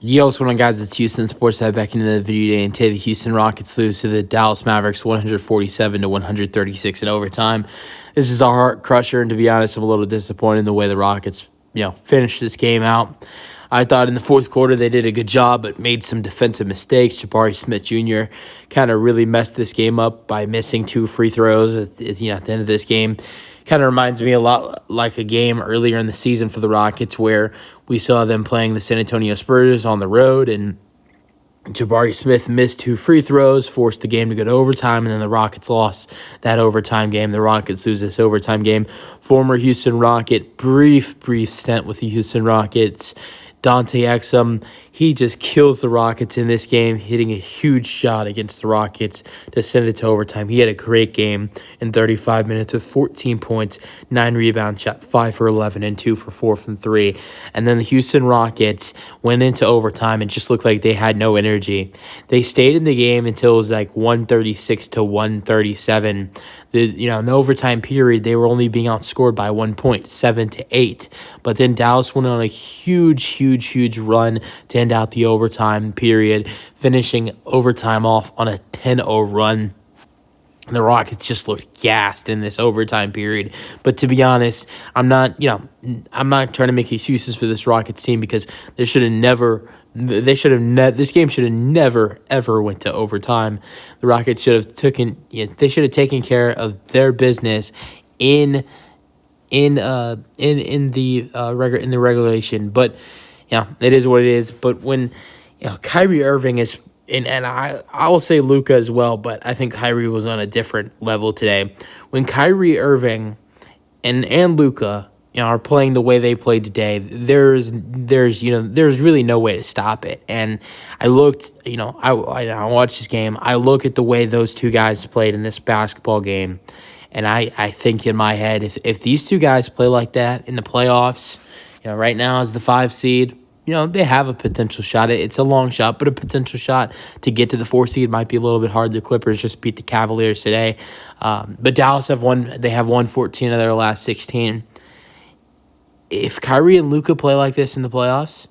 Yo, what's going on, guys? It's Houston Sports Head back into the video today, and today the Houston Rockets lose to the Dallas Mavericks 147 to 136 in overtime. This is a heart crusher, and to be honest, I'm a little disappointed in the way the Rockets, finished this game out. I thought in the fourth quarter they did a good job, but made some defensive mistakes. Jabari Smith Jr. kind of really messed this game up by missing 2 free throws at the end of this game. Kind of reminds me a lot like a game earlier in the season for the Rockets where we saw them playing the San Antonio Spurs on the road, and Jabari Smith missed 2 free throws, forced the game to go to overtime, and then the Rockets lost that overtime game. The Rockets lose this overtime game. Former Houston Rocket, brief stint with the Houston Rockets, Dante Exum, he just kills the Rockets in this game, hitting a huge shot against the Rockets to send it to overtime. He had a great game in 35 minutes with 14 points, 9 rebounds, shot 5 for 11 and 2 for 4 from 3. And then the Houston Rockets went into overtime and just looked like they had no energy. They stayed in the game until it was like 136 to 137. In the overtime period, they were only being outscored by 1 point, 7 to 8. But then Dallas went on a huge run to end out the overtime period, finishing overtime off on a 10-0 run. And the Rockets just looked gassed in this overtime period. But to be honest, I'm not trying to make excuses for this Rockets team because this game should have never ever went to overtime. The Rockets should have taken care of their business in the regulation. But it is what it is. But when Kyrie Irving is. And I will say Luka as well, but I think Kyrie was on a different level today. When Kyrie Irving and Luka are playing the way they played today, there's really no way to stop it. And I looked, I watched this game. I look at the way those two guys played in this basketball game, and I think in my head, if these two guys play like that in the playoffs, right now as the 5 seed. They have a potential shot. It's a long shot, but a potential shot to get to the 4 seed might be a little bit hard. The Clippers just beat the Cavaliers today. But Dallas have won 14 of their last 16. If Kyrie and Luka play like this in the playoffs,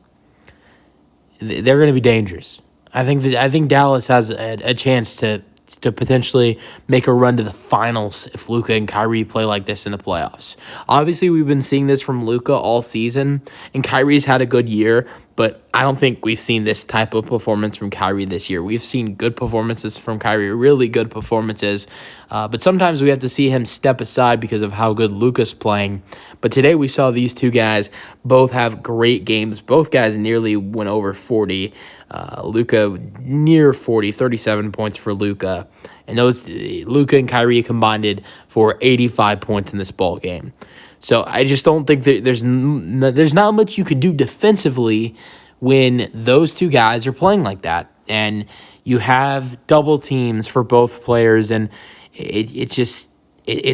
they're going to be dangerous. I think Dallas has a chance to potentially make a run to the finals if Luka and Kyrie play like this in the playoffs. Obviously, we've been seeing this from Luka all season, and Kyrie's had a good year, but I don't think we've seen this type of performance from Kyrie this year. We've seen good performances from Kyrie, really good performances, but sometimes we have to see him step aside because of how good Luka's playing. But today we saw these two guys both have great games. Both guys nearly went over 40. Luka near 40, 37 points for Luka. And Luka and Kyrie combined for 85 points in this ball game. So I just don't think there's not much you could do defensively when those two guys are playing like that. And you have double teams for both players, and it's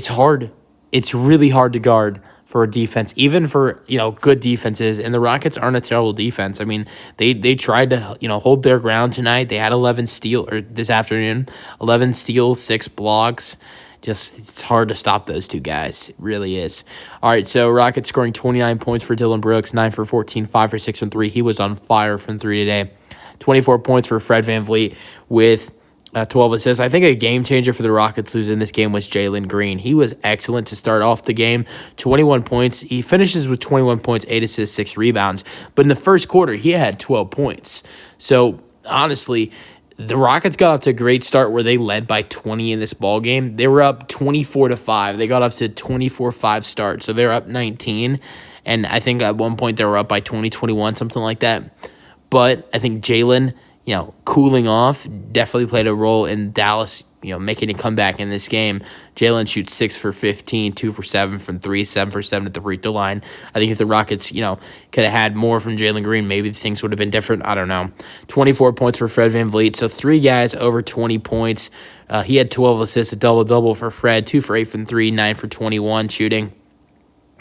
hard. It's really hard to guard for a defense, even for good defenses, and the Rockets aren't a terrible defense. I mean, they tried to hold their ground tonight. They had 11 steals this afternoon, 11 steals, 6 blocks. Just it's hard to stop those two guys. It really is. All right, so Rockets scoring 29 points for Dillon Brooks, 9 for 14, 5 for 6 from 3. He was on fire from 3 today. 24 points for Fred VanVleet with 12 assists. I think a game changer for the Rockets losing this game was Jalen Green. He was excellent to start off the game. 21 points. He finishes with 21 points, 8 assists, 6 rebounds. But in the first quarter, he had 12 points. So, honestly, the Rockets got off to a great start where they led by 20 in this ball game. They were up 24-5. They got off to a 24-5 start. So, they're up 19. And I think at one point they were up by 20, 21, something like that. But I think Jalen, cooling off definitely played a role in Dallas, making a comeback in this game. Jalen shoots 6 for 15, 2 for 7 from 3, 7 for 7 at the free throw line. I think if the Rockets, could have had more from Jalen Green, maybe things would have been different. I don't know. 24 points for Fred VanVleet. So 3 guys over 20 points. He had 12 assists, a double-double for Fred, 2 for 8 from 3, 9 for 21 shooting.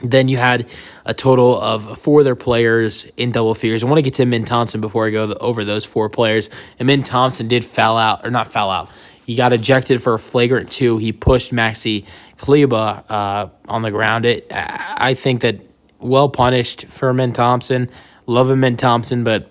Then you had a total of 4 other players in double figures. I want to get to Min Thompson before I go over those 4 players. And Min Thompson did not foul out. He got ejected for a flagrant 2. He pushed Maxi Kleber on the ground. I think that well punished for Min Thompson. Love him, Min Thompson, but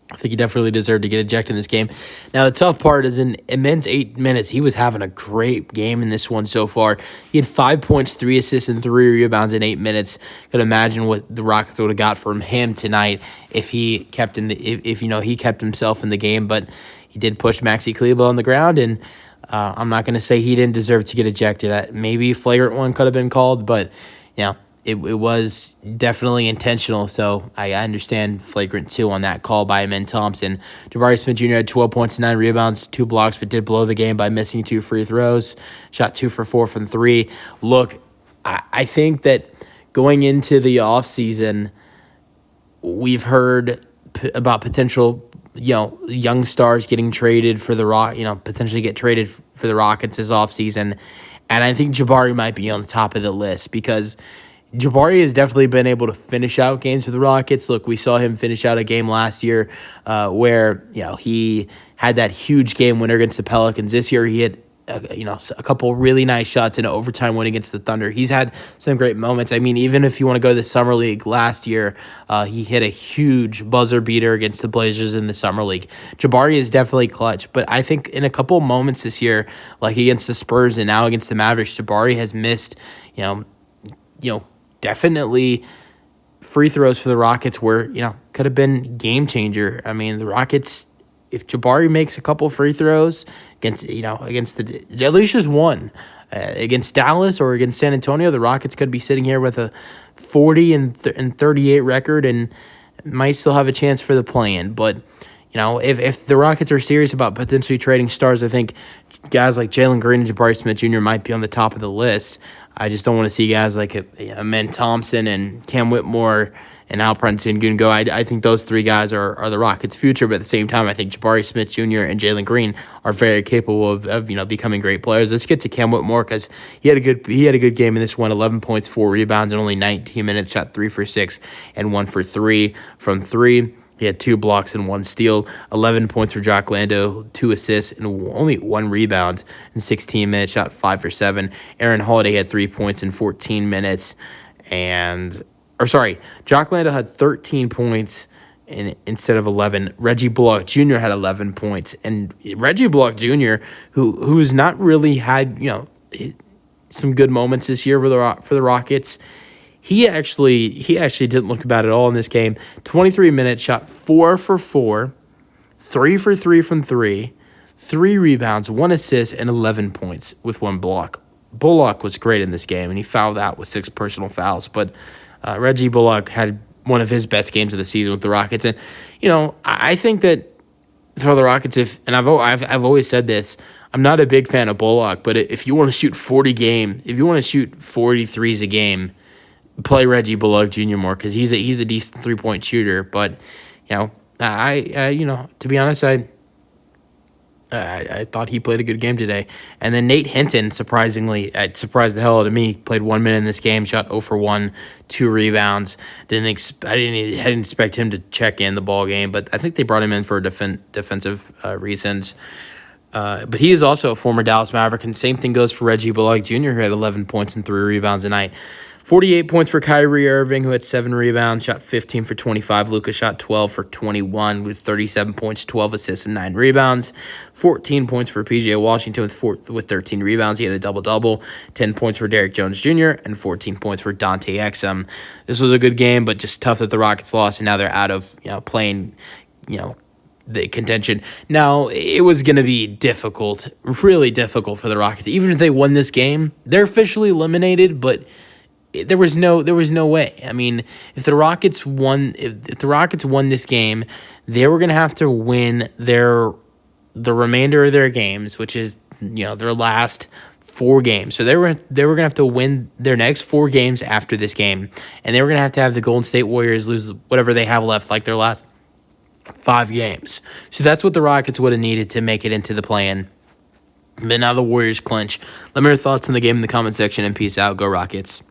I think he definitely deserved to get ejected in this game. Now, the tough part is in immense 8 minutes, he was having a great game in this one so far. He had 5 points, 3 assists, and 3 rebounds in 8 minutes. Could imagine what the Rockets would have got from him tonight if he kept he kept himself in the game. But he did push Maxi Kleber on the ground, and I'm not going to say he didn't deserve to get ejected. Maybe a flagrant one could have been called, but it was definitely intentional, so I understand flagrant 2 on that call by Amen Thompson. Jabari Smith-Jr. had 12 points, 9 rebounds, 2 blocks, but did blow the game by missing 2 free throws. Shot 2 for 4 from 3. Look, I think that going into the offseason, we've heard about potential young stars getting traded for the potentially get traded for the Rockets this offseason, and I think Jabari might be on the top of the list because Jabari has definitely been able to finish out games for the Rockets. Look, we saw him finish out a game last year where he had that huge game winner against the Pelicans. This year he had a couple really nice shots in an overtime win against the Thunder. He's had some great moments. I mean, even if you want to go to the Summer League last year, he hit a huge buzzer beater against the Blazers in the Summer League. Jabari is definitely clutch, but I think in a couple moments this year, like against the Spurs and now against the Mavericks, Jabari has missed, definitely free throws for the Rockets where, could have been game changer. I mean, the Rockets, if Jabari makes a couple free throws against at least just one against Dallas or against San Antonio, the Rockets could be sitting here with a 40 and 38 record and might still have a chance for the play-in. But, if the Rockets are serious about potentially trading stars, I think guys like Jalen Green and Jabari Smith Jr. might be on the top of the list. I just don't want to see guys like Amen Thompson and Cam Whitmore and Alperen Sengun go. I think those 3 guys are the Rockets' future, but at the same time, I think Jabari Smith Jr. and Jalen Green are very capable of becoming great players. Let's get to Cam Whitmore because he had a good game in this one. 11 points, 4 rebounds, and only 19 minutes. Shot 3 for 6 and 1 for 3 from 3. He had 2 blocks and 1 steal, 11 points for Jock Lando, 2 assists, and only 1 rebound in 16 minutes, shot 5 for 7. Aaron Holiday had 3 points in 14 minutes. Jock Lando had 13 points instead of 11. Reggie Bullock Jr. had 11 points. And Reggie Bullock Jr., who's not really had, some good moments this year for the Rockets, He actually didn't look bad at all in this game. 23 minutes, shot 4 for 4, 3 for 3 from 3, 3 rebounds, 1 assist, and 11 points with 1 block. Bullock was great in this game, and he fouled out with 6 personal fouls. But Reggie Bullock had one of his best games of the season with the Rockets. And, I think that for the Rockets, I've always said this, I'm not a big fan of Bullock, but if you want to shoot 40 threes a game, play Reggie Bullock Jr. more because he's a decent 3-point shooter. But to be honest, I thought he played a good game today. And then Nate Hinton, surprisingly, surprised the hell out of me. Played 1 minute in this game, shot 0 for 1, 2 rebounds. I didn't expect him to check in the ball game, but I think they brought him in for defensive reasons. But he is also a former Dallas Maverick, and same thing goes for Reggie Bullock Jr., who had 11 points and 3 rebounds tonight. 48 points for Kyrie Irving, who had 7 rebounds, shot 15 for 25. Luka shot 12 for 21 with 37 points, 12 assists, and 9 rebounds. 14 points for P.J. Washington with 13 rebounds. He had a double-double. 10 points for Derrick Jones Jr. and 14 points for Dante Exum. This was a good game, but just tough that the Rockets lost, and now they're out of playing the contention. Now, it was going to be difficult, really difficult for the Rockets. Even if they won this game, they're officially eliminated, but there was no way. I mean, if the Rockets won this game, they were going to have to win the remainder of their games, which is their last 4 games. So they were going to have to win their next 4 games after this game, and they were going to have the Golden State Warriors lose whatever they have left, like their last 5 games. So that's what the Rockets would have needed to make it into the play-in. But now the Warriors clinch. Let me know your thoughts on the game in the comment section, and peace out. Go Rockets.